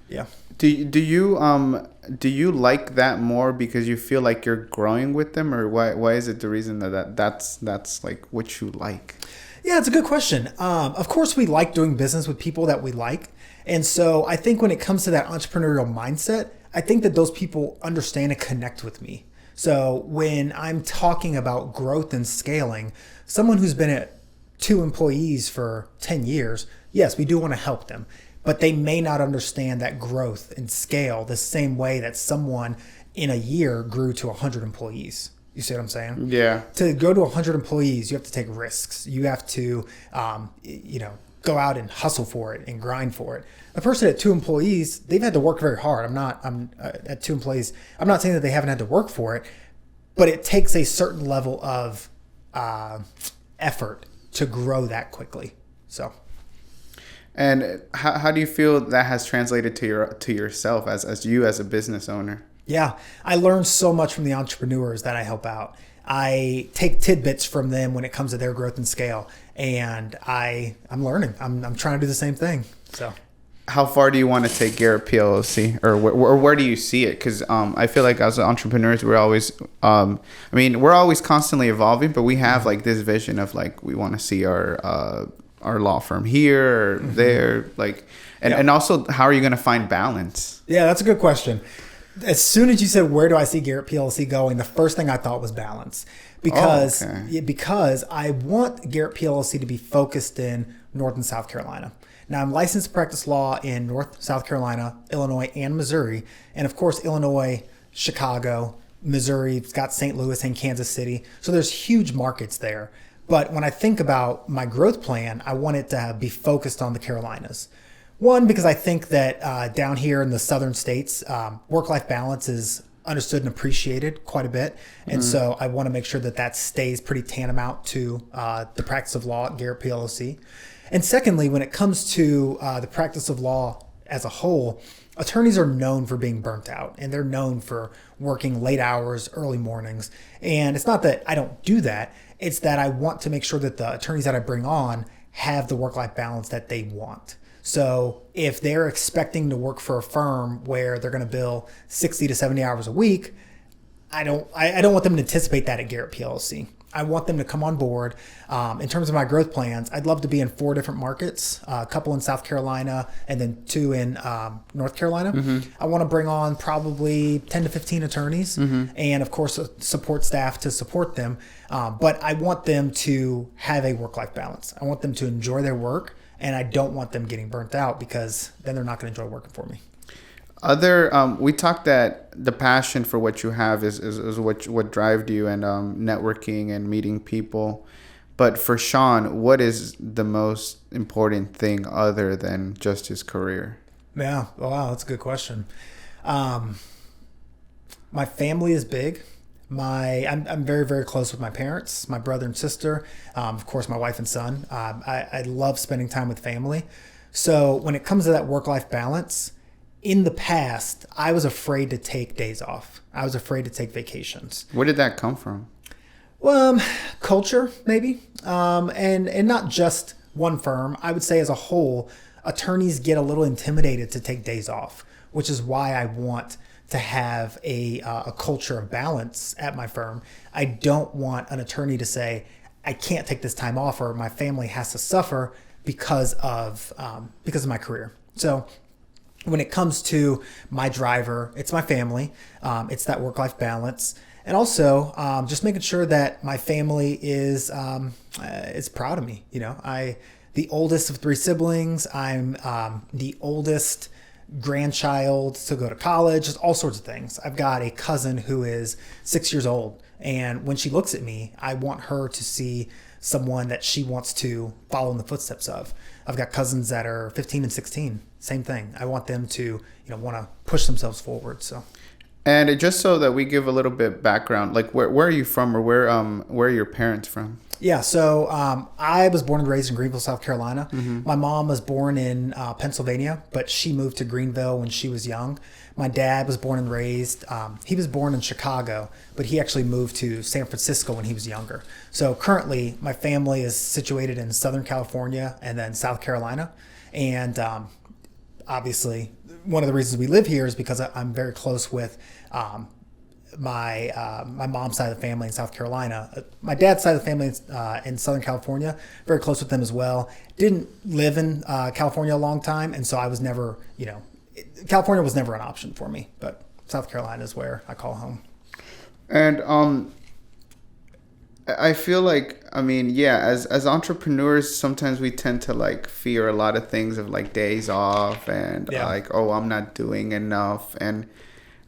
yeah. Do you like that more because you feel like you're growing with them, or why is it the reason that's like what you like? Yeah, it's a good question. Of course, we like doing business with people that we like. And so I think when it comes to that entrepreneurial mindset, I think that those people understand and connect with me. So when I'm talking about growth and scaling, someone who's been at 2 employees for 10 years, yes, we do want to help them, but they may not understand that growth and scale the same way that someone in a year grew to 100 employees. You see what I'm saying? Yeah. To go to 100 employees, you have to take risks. You have to, go out and hustle for it and grind for it. A person at 2 employees, they've had to work very hard. I'm at 2 employees. I'm not saying that they haven't had to work for it, but it takes a certain level of effort to grow that quickly. So. And how do you feel that has translated to yourself as you as a business owner? Yeah, I learned so much from the entrepreneurs that I help out. I take tidbits from them when it comes to their growth and scale, and I'm learning. I'm trying to do the same thing. So, how far do you want to take Garrett PLLC, or where do you see it? Because I feel like as entrepreneurs, we're always, we're always constantly evolving, but we have like this vision of like we want to see our our law firm here or there? Like, and also, how are you going to find balance? Yeah, that's a good question. As soon as you said, where do I see Garrett PLC going? The first thing I thought was balance, because I want Garrett PLC to be focused in North and South Carolina. Now, I'm licensed to practice law in North, South Carolina, Illinois, and Missouri. And of course, Illinois, Chicago, Missouri, it's got St. Louis and Kansas City. So there's huge markets there. But when I think about my growth plan, I want it to be focused on the Carolinas. One, because I think that down here in the southern states, work-life balance is understood and appreciated quite a bit. And so I want to make sure that that stays pretty tantamount to the practice of law at Garrett PLC. And secondly, when it comes to the practice of law as a whole, attorneys are known for being burnt out, and they're known for working late hours, early mornings. And it's not that I don't do that. It's that I want to make sure that the attorneys that I bring on have the work-life balance that they want. So if they're expecting to work for a firm where they're going to bill 60 to 70 hours a week, I don't want them to anticipate that at Garrett PLC. I want them to come on board. In terms of my growth plans, I'd love to be in 4 different markets, a couple in South Carolina and then 2 in North Carolina. I want to bring on probably 10 to 15 attorneys and, of course, a support staff to support them. But I want them to have a work-life balance. I want them to enjoy their work, and I don't want them getting burnt out, because then they're not going to enjoy working for me. We talked that the passion for what you have is what drives you, and networking and meeting people. But for Shawn, what is the most important thing other than just his career? Yeah, wow, that's a good question. My family is big. I'm very, very close with my parents, my brother and sister, of course, my wife and son. I love spending time with family. So when it comes to that work-life balance, in the past, I was afraid to take days off. I was afraid to take vacations. Where did that come from? Well, culture, maybe. And not just one firm. I would say as a whole, attorneys get a little intimidated to take days off, which is why I want to have a culture of balance at my firm. I don't want an attorney to say, I can't take this time off, or my family has to suffer because of my career. So when it comes to my driver, it's my family. It's that work-life balance. And also just making sure that my family is proud of me. You know, the oldest of 3 siblings. I'm the oldest grandchild to go to college, just all sorts of things. I've got a cousin who is 6 years old. And when she looks at me, I want her to see someone that she wants to follow in the footsteps of. I've got cousins that are 15 and 16. Same thing. I want them to, want to push themselves forward. So, and just so that we give a little bit background, like where are you from, or where are your parents from? Yeah, so I was born and raised in Greenville, South Carolina. My mom was born in Pennsylvania, but she moved to Greenville when she was young. My dad was born and raised, he was born in Chicago, but he actually moved to San Francisco when he was younger. So currently, my family is situated in Southern California and then South Carolina. And obviously, one of the reasons we live here is because I'm very close with my mom's side of the family in South Carolina. My dad's side of the family in Southern California, very close with them as well. Didn't live in California a long time, and so I was never, California was never an option for me, but South Carolina is where I call home. And I feel like, as entrepreneurs, sometimes we tend to fear a lot of things of days off and I'm not doing enough.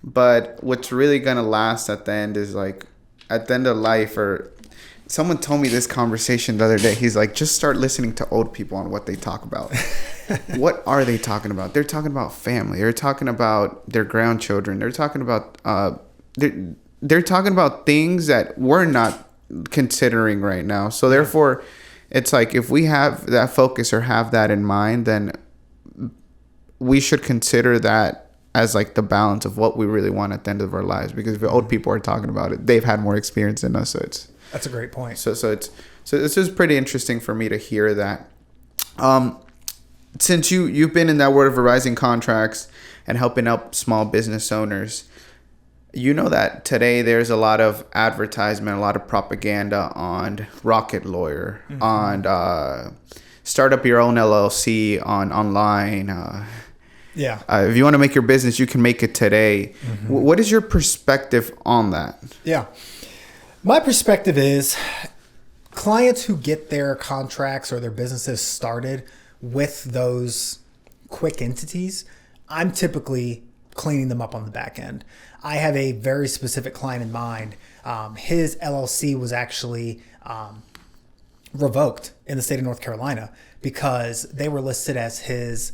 But what's really going to last at the end is at the end of life, or someone told me this conversation the other day. He's like, just start listening to old people on what they talk about. What are they talking about? They're talking about family. They're talking about their grandchildren. They're talking about, they're talking about things that we're not considering right now. So therefore, it's if we have that focus or have that in mind, then we should consider that as the balance of what we really want at the end of our lives. Because if the old people are talking about it, they've had more experience than us. So that's a great point. So this is pretty interesting for me to hear that. Since you've been in that world of revising contracts and helping out small business owners, you know that today there's a lot of advertisement, a lot of propaganda on Rocket Lawyer, on start up your own LLC online. Yeah. If you want to make your business, you can make it today. What is your perspective on that? Yeah. My perspective is clients who get their contracts or their businesses started with those quick entities, I'm typically cleaning them up on the back end. I have a very specific client in mind. His LLC was actually revoked in the state of North Carolina because they were listed as his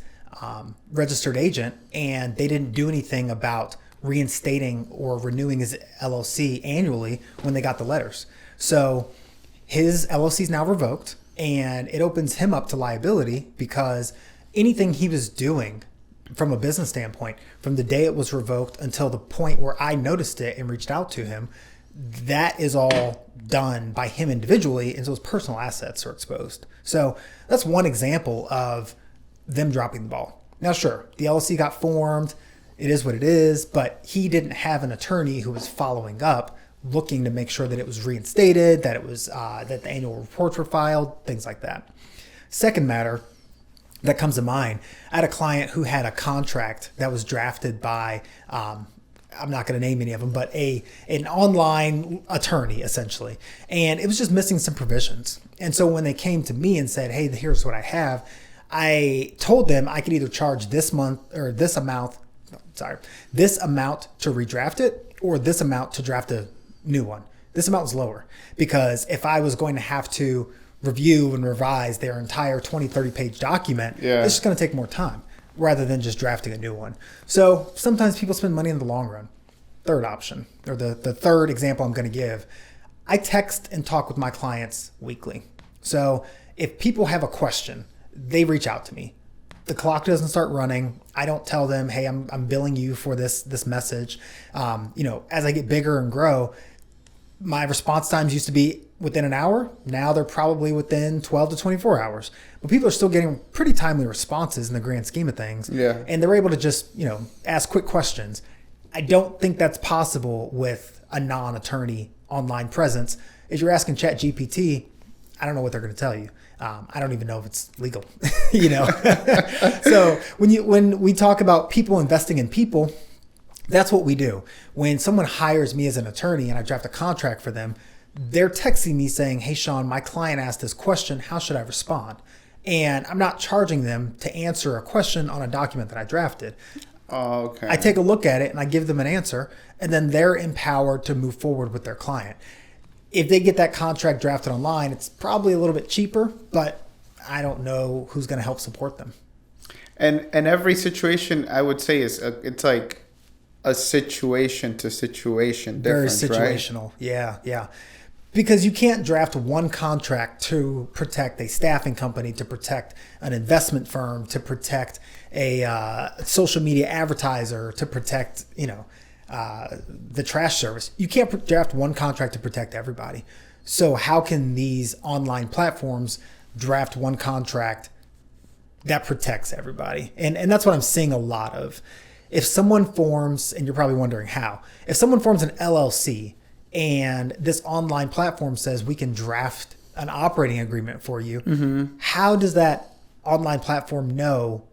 registered agent, and they didn't do anything about reinstating or renewing his LLC annually when they got the letters. So his LLC is now revoked, and it opens him up to liability because anything he was doing from a business standpoint, from the day it was revoked until the point where I noticed it and reached out to him, that is all done by him individually, and so his personal assets are exposed. So that's one example of them dropping the ball. Now, sure, the LLC got formed. It is what it is, but he didn't have an attorney who was following up, looking to make sure that it was reinstated, that it was that the annual reports were filed, things like that. Second matter that comes to mind, I had a client who had a contract that was drafted by, I'm not going to name any of them, but an online attorney essentially, and it was just missing some provisions. And so when they came to me and said, "Hey, here's what I have," I told them I could either charge this amount to redraft it, or this amount to draft a new one. This amount was lower because if I was going to have to review and revise their entire 20, 30 page document, it's just going to take more time rather than just drafting a new one. So sometimes people spend money in the long run. Third option, or the third example I'm going to give, I text and talk with my clients weekly. So if people have a question, they reach out to me. The clock doesn't start running. I don't tell them, "Hey, I'm billing you for this message." As I get bigger and grow, my response times used to be within an hour. Now they're probably within 12 to 24 hours. But people are still getting pretty timely responses in the grand scheme of things. Yeah. And they're able to just, ask quick questions. I don't think that's possible with a non-attorney online presence. If you're asking ChatGPT, I don't know what they're going to tell you. I don't even know if it's legal, So when we talk about people investing in people, that's what we do. When someone hires me as an attorney and I draft a contract for them, they're texting me saying, "Hey, Shawn, my client asked this question. How should I respond?" And I'm not charging them to answer a question on a document that I drafted. Oh, okay. I take a look at it and I give them an answer, and then they're empowered to move forward with their client. If they get that contract drafted online, it's probably a little bit cheaper, but I don't know who's going to help support them. And every situation, I would say, it's like a situation to situation difference, very situational. Right? Yeah. Because you can't draft one contract to protect a staffing company, to protect an investment firm, to protect a social media advertiser, to protect, the trash service. You can't draft one contract to protect everybody. So how can these online platforms draft one contract that protects everybody? And that's what I'm seeing a lot of. If someone forms, and you're probably wondering how, if someone forms an LLC and this online platform says we can draft an operating agreement for you, how does that online platform know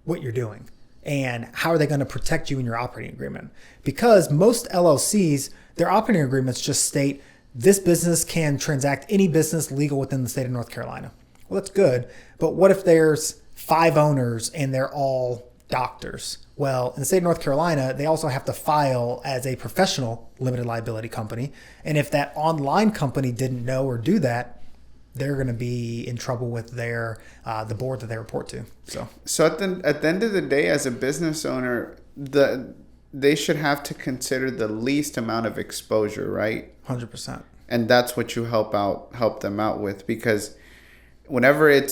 what you're doing? And how are they going to protect you in your operating agreement? Because most LLCs, their operating agreements just state this business can transact any business legal within the state of North Carolina. Well, that's good. But what if there's 5 owners and they're all doctors? Well, in the state of North Carolina, they also have to file as a professional limited liability company. And if that online company didn't know or do that, they're going to be in trouble with their the board that they report to. So at the end of the day, as a business owner, they should have to consider the least amount of exposure, right? 100%. And that's what you help them out with, because whenever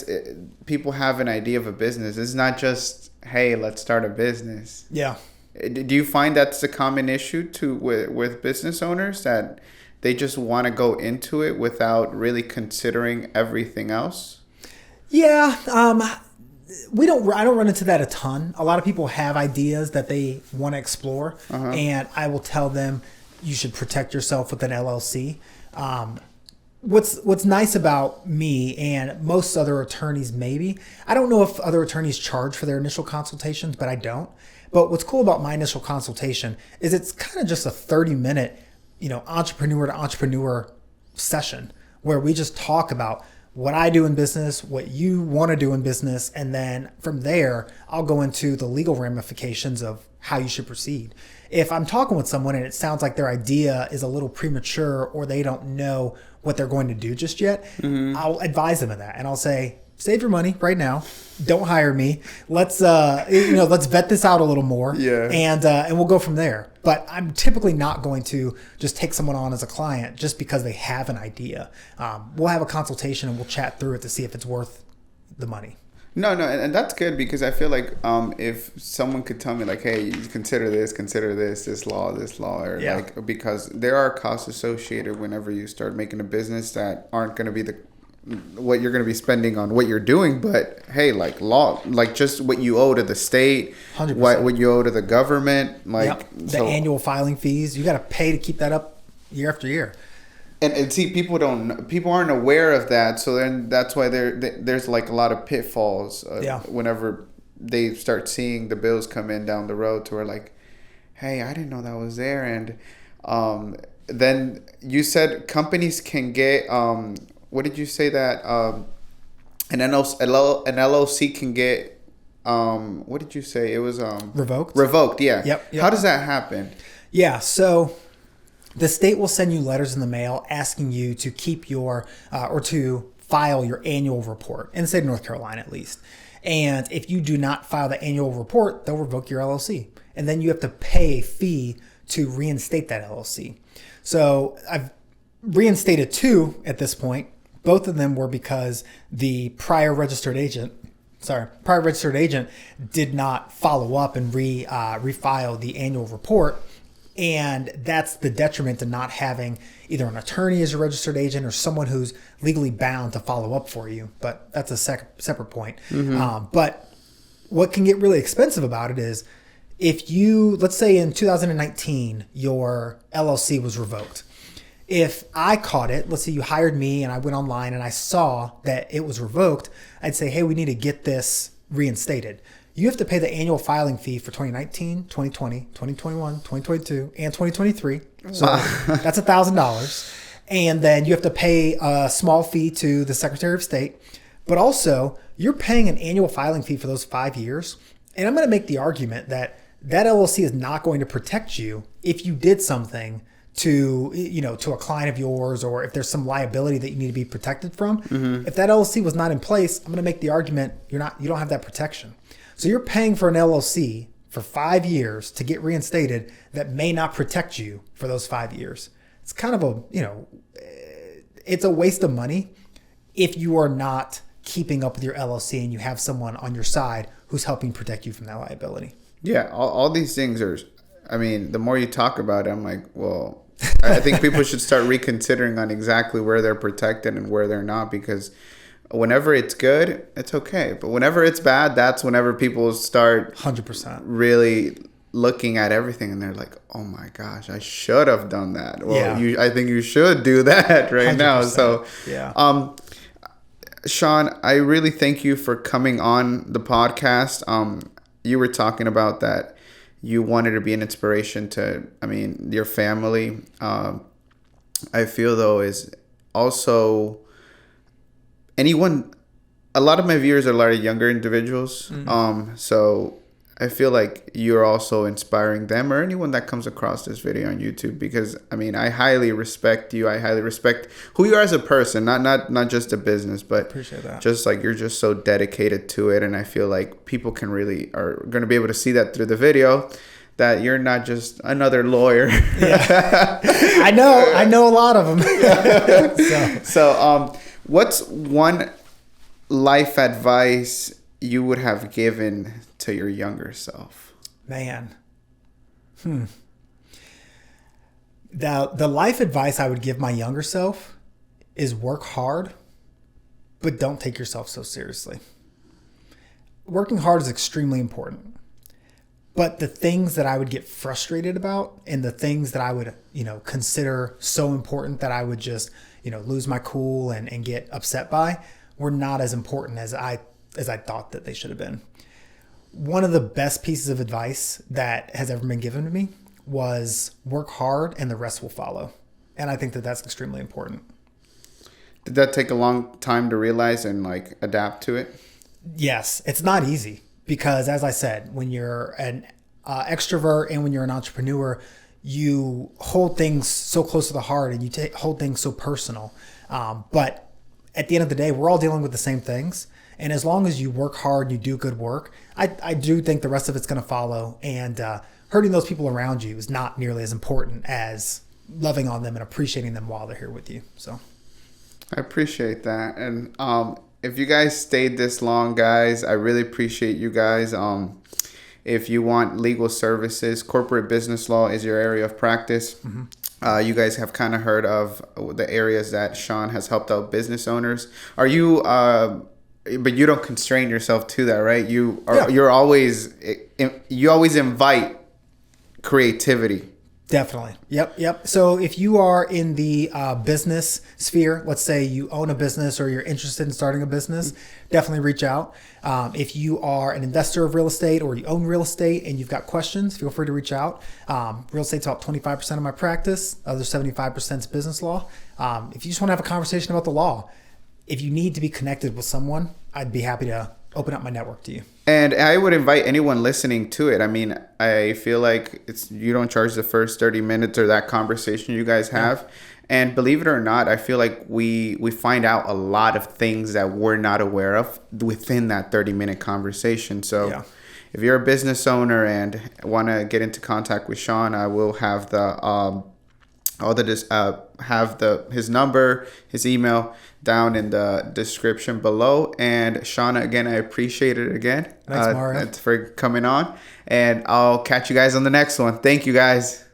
people have an idea of a business, it's not just, "Hey, let's start a business." Yeah. Do you find that's a common issue with business owners, that they just want to go into it without really considering everything else? Yeah. I don't run into that a ton. A lot of people have ideas that they want to explore, and I will tell them you should protect yourself with an LLC. what's nice about me and most other attorneys, maybe, I don't know if other attorneys charge for their initial consultations, but I don't. But what's cool about my initial consultation is it's kind of just a 30-minute, entrepreneur to entrepreneur session where we just talk about what I do in business, what you want to do in business, and then from there, I'll go into the legal ramifications of how you should proceed. If I'm talking with someone and it sounds like their idea is a little premature or they don't know what they're going to do just yet, I'll advise them of that. And I'll say, save your money right now. Don't hire me. Let's vet this out a little more. Yeah. And we'll go from there. But I'm typically not going to just take someone on as a client just because they have an idea. We'll have a consultation and we'll chat through it to see if it's worth the money. No, and that's good because I feel like if someone could tell me like, hey, you consider this law, or like, because there are costs associated whenever you start making a business that aren't going to be what you're going to be spending on what you're doing, but hey, like law, like just what you owe to the state, 100%. what you owe to the government, like the annual filing fees, you got to pay to keep that up year after year. And see, people aren't aware of that, so then that's why there's like a lot of pitfalls whenever they start seeing the bills come in down the road to where like, hey, I didn't know that was there. And then you said companies can get what did you say that an LLC can get what did you say? It was revoked, yeah. Yep. How does that happen? Yeah, so the state will send you letters in the mail asking you to keep your or to file your annual report in the state of North Carolina, at least. And if you do not file the annual report, they'll revoke your LLC. And then you have to pay a fee to reinstate that LLC. So I've reinstated 2 at this point. Both of them were because the prior registered agent did not follow up and refile the annual report. And that's the detriment to not having either an attorney as a registered agent or someone who's legally bound to follow up for you. But that's a separate point. But what can get really expensive about it is if you, let's say in 2019, your LLC was revoked. If I caught it, let's say you hired me and I went online and I saw that it was revoked, I'd say, hey, we need to get this reinstated. You have to pay the annual filing fee for 2019, 2020, 2021, 2022, and 2023. So that's $1,000. And then you have to pay a small fee to the Secretary of State. But also, you're paying an annual filing fee for those 5 years. And I'm going to make the argument that that LLC is not going to protect you if you did something to a client of yours, or if there's some liability that you need to be protected from. If that LLC was not in place, I'm going to make the argument you don't have that protection. So you're paying for an LLC for 5 years to get reinstated that may not protect you for those 5 years. It's kind of it's a waste of money if you are not keeping up with your LLC and you have someone on your side who's helping protect you from that liability. Yeah, all these things are, I mean, the more you talk about it, I'm like, well, I think people should start reconsidering on exactly where they're protected and where they're not, because whenever it's good, it's okay. But whenever it's bad, that's whenever people start 100% really looking at everything and they're like, oh my gosh, I should have done that. Well, I think you should do that right 100%. Now. So, Shawn, I really thank you for coming on the podcast. You were talking about that you wanted to be an inspiration to, your family. I feel though is also anyone, a lot of my viewers are a lot of younger individuals. So I feel like you're also inspiring them or anyone that comes across this video on YouTube, because I highly respect you. I highly respect who you are as a person, not just a business, but appreciate that. Just like you're just so dedicated to it. And I feel like people are going to be able to see that through the video, that you're not just another lawyer. Yeah. I know a lot of them. So what's one life advice you would have given to your younger self? Man. The life advice I would give my younger self is work hard, but don't take yourself so seriously. Working hard is extremely important, But the things that I would get frustrated about and the things that I would, consider so important that I would just, lose my cool and get upset by were not as important as I thought that they should have been. One of the best pieces of advice that has ever been given to me was work hard and the rest will follow. And I think that that's extremely important. Did that take a long time to realize and adapt to it? Yes, it's not easy because, as I said, when you're an extrovert and when you're an entrepreneur, you hold things so close to the heart and you hold things so personal. But at the end of the day, we're all dealing with the same things. And as long as you work hard and you do good work, I do think the rest of it's going to follow. And hurting those people around you is not nearly as important as loving on them and appreciating them while they're here with you. So I appreciate that. And if you guys stayed this long, guys, I really appreciate you guys. If you want legal services, corporate business law is your area of practice. Mm-hmm. You guys have kind of heard of the areas that Shawn has helped out business owners. Are you, but you don't constrain yourself to that, right? You always invite creativity. Definitely. Yep. So if you are in the business sphere, let's say you own a business or you're interested in starting a business, definitely reach out. If you are an investor of real estate or you own real estate and you've got questions, feel free to reach out. Real estate's about 25% of my practice. Other 75% is business law. If you just want to have a conversation about the law, if you need to be connected with someone, I'd be happy to open up my network to you. And I would invite anyone listening to it. I mean, I feel like you don't charge the first 30 minutes or that conversation you guys have. Yeah. And believe it or not, I feel like we find out a lot of things that we're not aware of within that 30-minute conversation. So if you're a business owner and want to get into contact with Shawn, I will have his number, his email down in the description below. And Shawn, again, I appreciate it again. Thanks, Mario. For coming on. And I'll catch you guys on the next one. Thank you, guys.